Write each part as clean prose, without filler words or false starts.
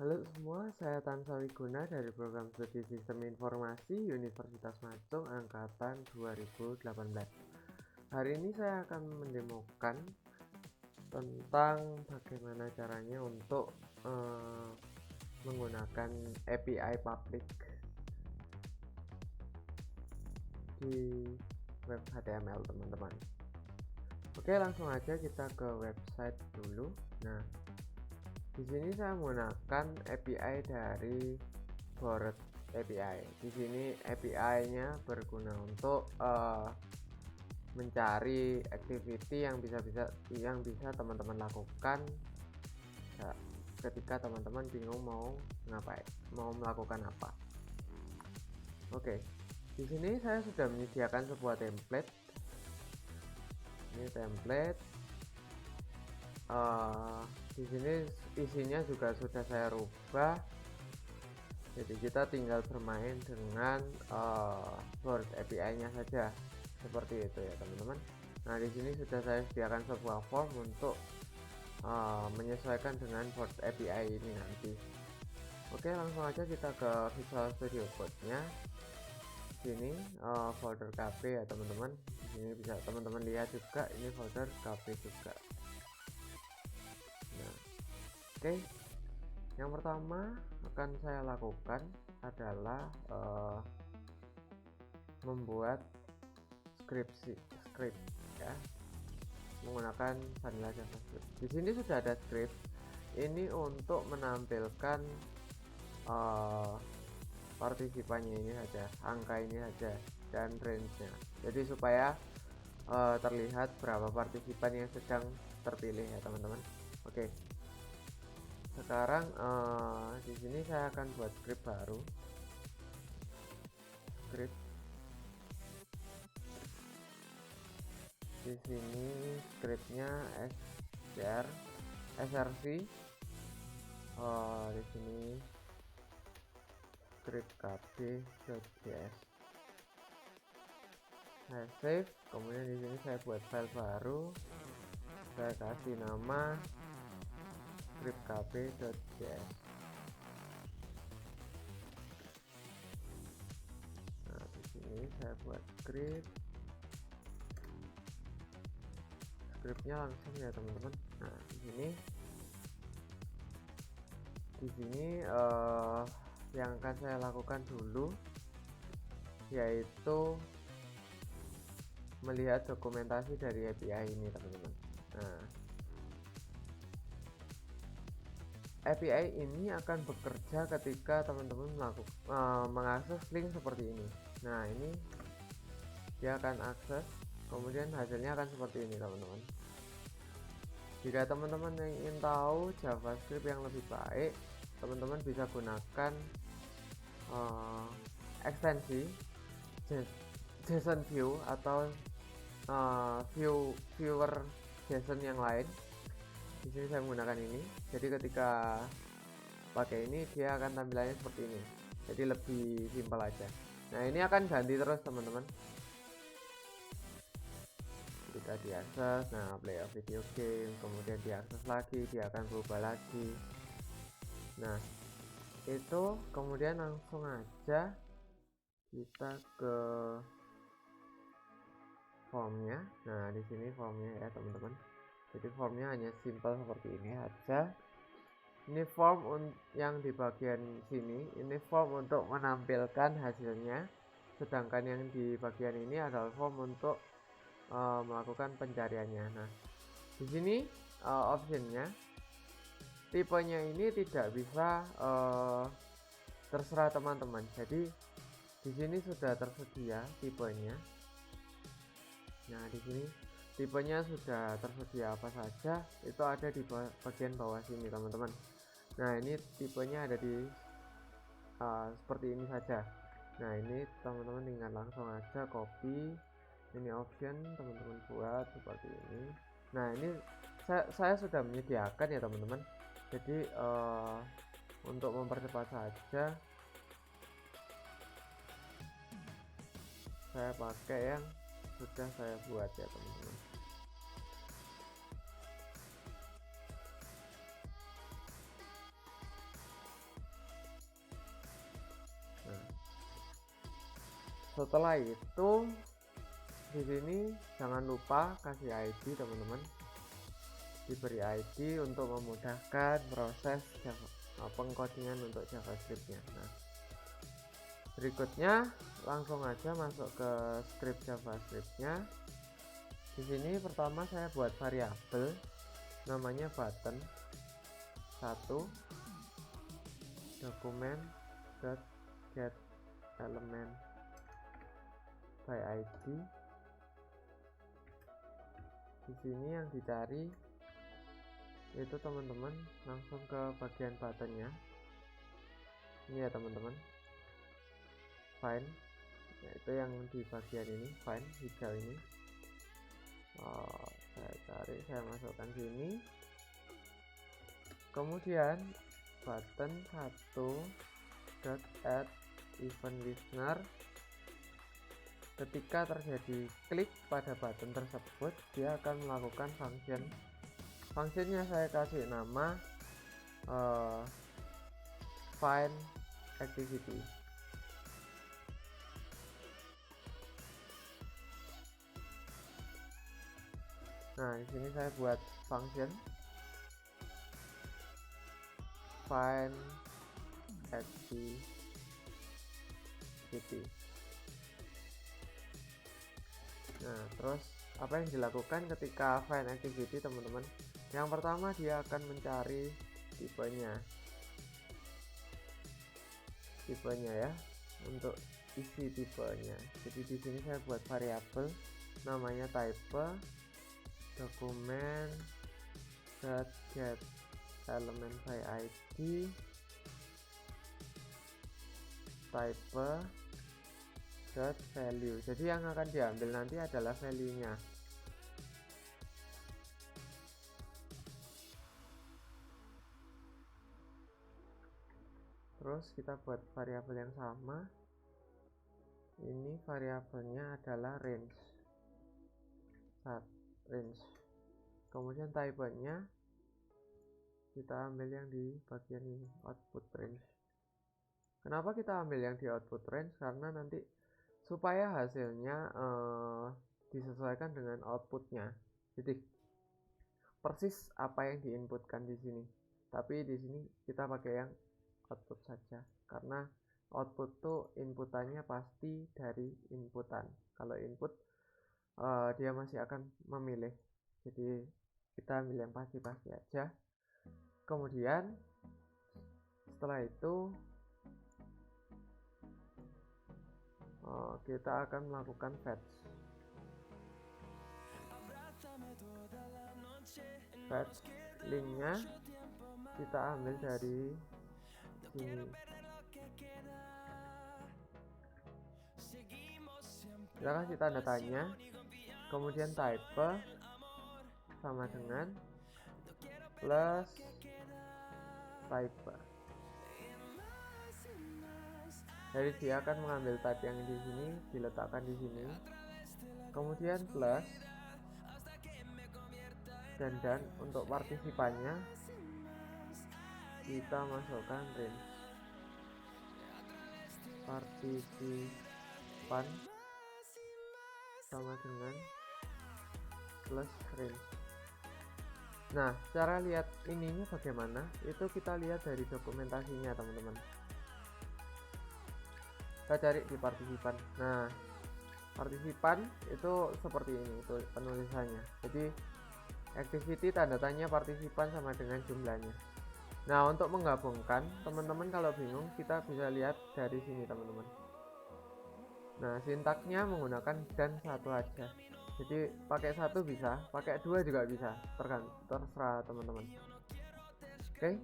Halo semua, saya Tansa Wiguna dari Program Studi Sistem Informasi Universitas Macung Angkatan 2018. Hari ini saya akan mendemokan tentang bagaimana caranya untuk menggunakan API public di web HTML, teman-teman. Oke, langsung aja kita ke website dulu. Nah, di sini saya menggunakan API dari Bored API. Di sini API-nya berguna untuk mencari activity yang bisa teman-teman lakukan ketika teman-teman bingung mau melakukan apa. Oke, di sini saya sudah menyediakan sebuah template. Ini template. Di sini isinya juga sudah saya rubah. Jadi kita tinggal bermain dengan Bored API-nya saja, seperti itu ya teman-teman. Nah, di sini sudah saya sediakan sebuah form untuk menyesuaikan dengan Bored API ini nanti. Oke, langsung aja kita ke Visual Studio Code-nya. Sini folder KB ya teman-teman. Ini bisa teman-teman lihat juga, ini folder KB juga. Nah, oke. Yang pertama akan saya lakukan adalah membuat script ya, menggunakan Vanilla JavaScript. Di sini sudah ada script. Ini untuk menampilkan partisipannya ini saja, angka ini saja, dan range-nya. Jadi supaya terlihat berapa partisipan yang sedang terpilih ya teman-teman. Oke. Sekarang di sini saya akan buat script baru. Script. Di sini scriptnya src. Di sini script kb.js. Saya save. Kemudian di sini saya buat file baru. Saya kasih nama script kb.js. Nah, di sini saya buat scriptnya langsung ya teman-teman. Nah, di sini yang akan saya lakukan dulu yaitu melihat dokumentasi dari API ini teman-teman. Nah, API ini akan bekerja ketika teman-teman mengakses link seperti ini. Nah, ini dia akan akses, kemudian hasilnya akan seperti ini teman-teman. Jika teman-teman ingin tahu JavaScript yang lebih baik, teman-teman bisa gunakan ekstensi JSON view atau viewer JSON yang lain. Di sini saya menggunakan ini. Jadi ketika pakai ini dia akan tampilannya seperti ini. Jadi lebih simpel aja. Nah, ini akan ganti terus teman-teman. Kita diakses, nah play a video game, kemudian diakses lagi, dia akan berubah lagi. Nah, itu kemudian langsung aja kita ke formnya. Nah, di sini formnya ya teman-teman. Jadi formnya hanya simple seperti ini aja. Ini form yang di bagian sini, ini form untuk menampilkan hasilnya. Sedangkan yang di bagian ini adalah form untuk melakukan pencariannya. Nah, di sini optionnya, tipenya ini tidak bisa terserah teman-teman. Jadi di sini sudah tersedia tipenya. Nah, di sini tipenya sudah tersedia apa saja, itu ada di bagian bawah sini teman-teman. Nah, ini tipenya ada di seperti ini saja. Nah, ini teman-teman tinggal langsung aja copy ini option, teman-teman buat seperti ini. Nah, ini saya sudah menyediakan ya teman-teman. Jadi untuk mempercepat saja saya pakai yang sudah saya buat ya teman-teman. Setelah itu di sini jangan lupa kasih ID teman-teman, diberi ID untuk memudahkan proses pengkodingan untuk JavaScript-nya. Nah, berikutnya langsung aja masuk ke script JavaScript-nya. Di sini pertama saya buat variabel namanya button 1 dokumen get element by ID. Di sini yang dicari itu teman-teman langsung ke bagian buttonnya ini ya teman-teman, find, yaitu yang di bagian ini, find hijau ini. Saya cari, saya masukkan sini, kemudian button 1 add event listener. Ketika terjadi klik pada button tersebut, dia akan melakukan functionnya saya kasih nama find activity. Nah, di sini saya buat function find activity. Nah, terus apa yang dilakukan ketika find activity teman-teman? Yang pertama dia akan mencari tipenya ya, untuk isi tipenya. Jadi di sini saya buat variabel namanya type dokumen get element by ID type value. Jadi yang akan diambil nanti adalah value-nya. Terus kita buat variabel yang sama. Ini variabelnya adalah range. Kemudian type-nya kita ambil yang di bagian ini, output range. Kenapa kita ambil yang di output range? Karena nanti supaya hasilnya disesuaikan dengan outputnya. Jadi persis apa yang diinputkan di sini. Tapi di sini kita pakai yang output saja, karena output tuh inputannya pasti dari inputan. Kalau input dia masih akan memilih. Jadi kita ambil yang pasti-pasti aja. Kemudian setelah itu kita akan melakukan fetch linknya kita ambil dari sini. Kita kasih tanda tanya, kemudian type sama dengan plus type. Jadi dia akan mengambil type yang di sini, diletakkan di sini, kemudian plus, dan untuk partisipannya kita masukkan range. Partisipan sama dengan plus range. Nah, cara lihat ininya bagaimana? Itu kita lihat dari dokumentasinya teman-teman. Kita cari di partisipan. Nah, partisipan itu seperti ini, itu penulisannya. Jadi activity tanda tanya partisipan sama dengan jumlahnya. Nah, untuk menggabungkan, teman-teman kalau bingung kita bisa lihat dari sini teman-teman. Nah, sintaknya menggunakan dan satu aja. Jadi pakai satu bisa, pakai dua juga bisa, terserah teman-teman. Oke,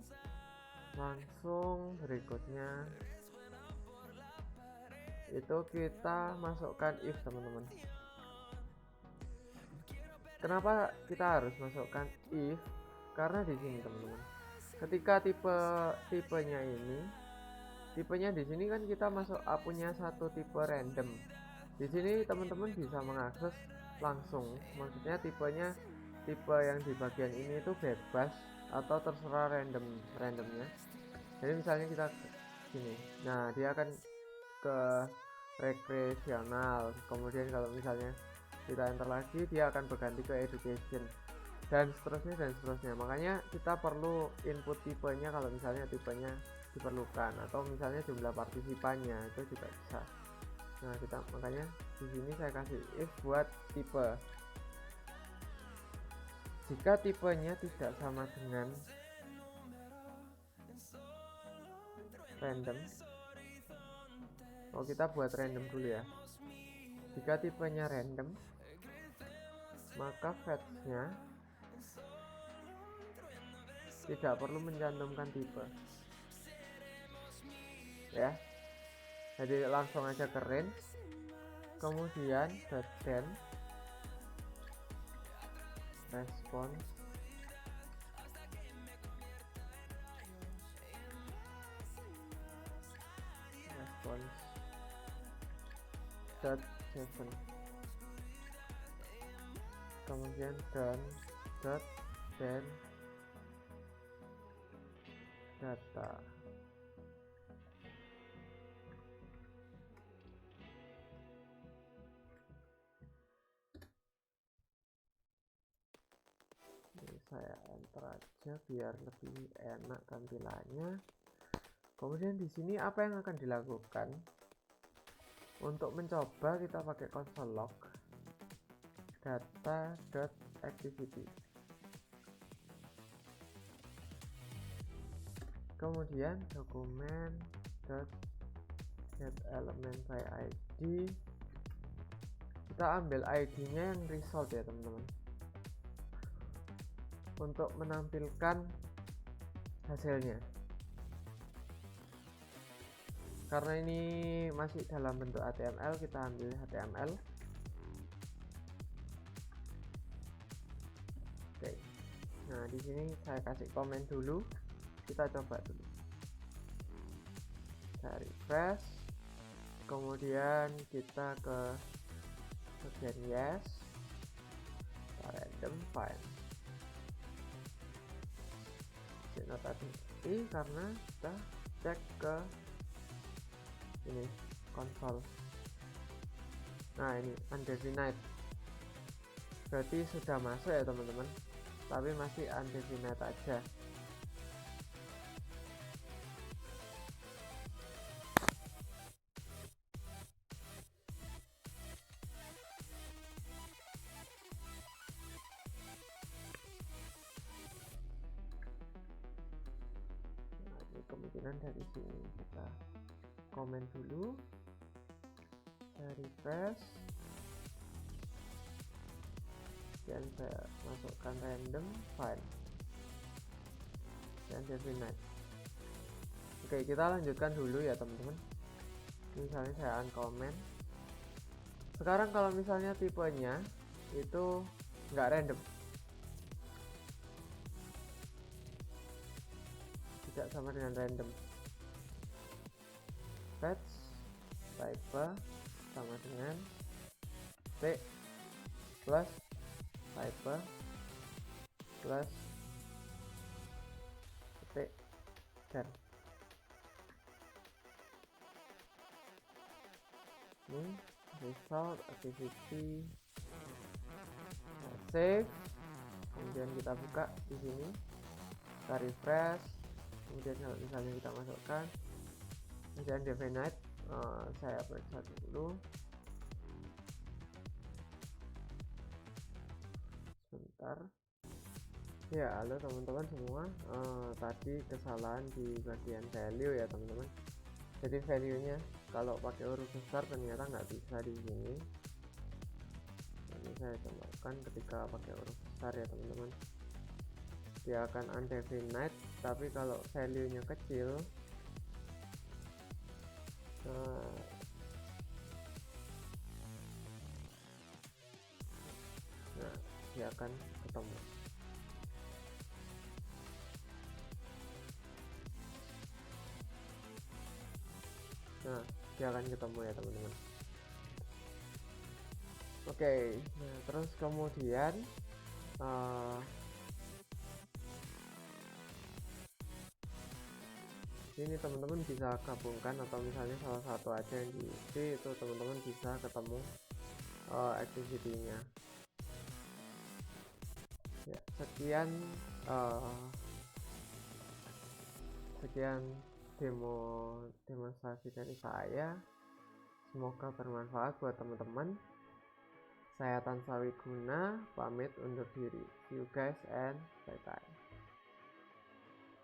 langsung berikutnya itu kita masukkan if teman-teman. Kenapa kita harus masukkan if? Karena di sini teman-teman, ketika tipenya di sini kan kita punya satu tipe random. Di sini teman-teman bisa mengakses langsung, maksudnya tipenya tipe yang di bagian ini itu bebas atau terserah randomnya. Jadi misalnya kita gini, nah dia akan ke rekreasional. Kemudian kalau misalnya kita enter lagi, dia akan berganti ke education, dan seterusnya. Makanya kita perlu input tipenya kalau misalnya tipenya diperlukan, atau misalnya jumlah partisipannya itu juga bisa. Nah, kita makanya di sini saya kasih if buat tipe. Jika tipenya tidak sama dengan random, kita buat random dulu ya. Jika tipenya random, maka fetch-nya tidak perlu mencantumkan tipe ya. Jadi langsung aja ke range, kemudian then response .json, kemudian then data. Saya enter aja biar lebih enak tampilannya. Kemudian di sini apa yang akan dilakukan? Untuk mencoba kita pakai console log data.activity. Kemudian dokumen .getElement by ID. Kita ambil ID-nya yang result ya teman-teman, untuk menampilkan hasilnya. Karena ini masih dalam bentuk HTML, kita ambil HTML. Oke. Nah, di sini saya kasih komen dulu. Kita coba dulu. Saya refresh. Kemudian kita ke bagian yes. Random file. Not identity karena kita cek ke ini konsol. Nah, ini undefined, berarti sudah masuk ya teman-teman, tapi masih undefined aja. Nah, ini kemungkinan dari sini kita komen dulu. Saya refresh, dan saya masukkan random file dan definite. Oke, kita lanjutkan dulu ya teman-teman. Misalnya saya uncomment. Sekarang kalau misalnya tipenya itu nggak random, tidak sama dengan random, fetch type sama dengan t plus type plus t dan ini result activity. Save, kemudian kita buka di sini, kita refresh, kemudian kalau misalnya kita masukkan kemudian definite. Saya periksa dulu sebentar ya. Halo teman-teman semua, tadi kesalahan di bagian value ya teman-teman. Jadi value nya kalau pakai huruf besar ternyata nggak bisa di sini. Ini saya cobakan ketika pakai huruf besar ya teman-teman, dia akan undefined, tapi kalau value nya kecil nah dia akan ketemu. Nah, dia akan ketemu ya teman-teman. Oke, nah terus kemudian Ini teman-teman bisa gabungkan atau misalnya salah satu aja yang diisi, itu teman-teman bisa ketemu activity-nya. Ya, sekian demonstrasi dari saya. Semoga bermanfaat buat teman-teman. Saya Tansawi Guna, pamit undur diri. See you guys and bye-bye.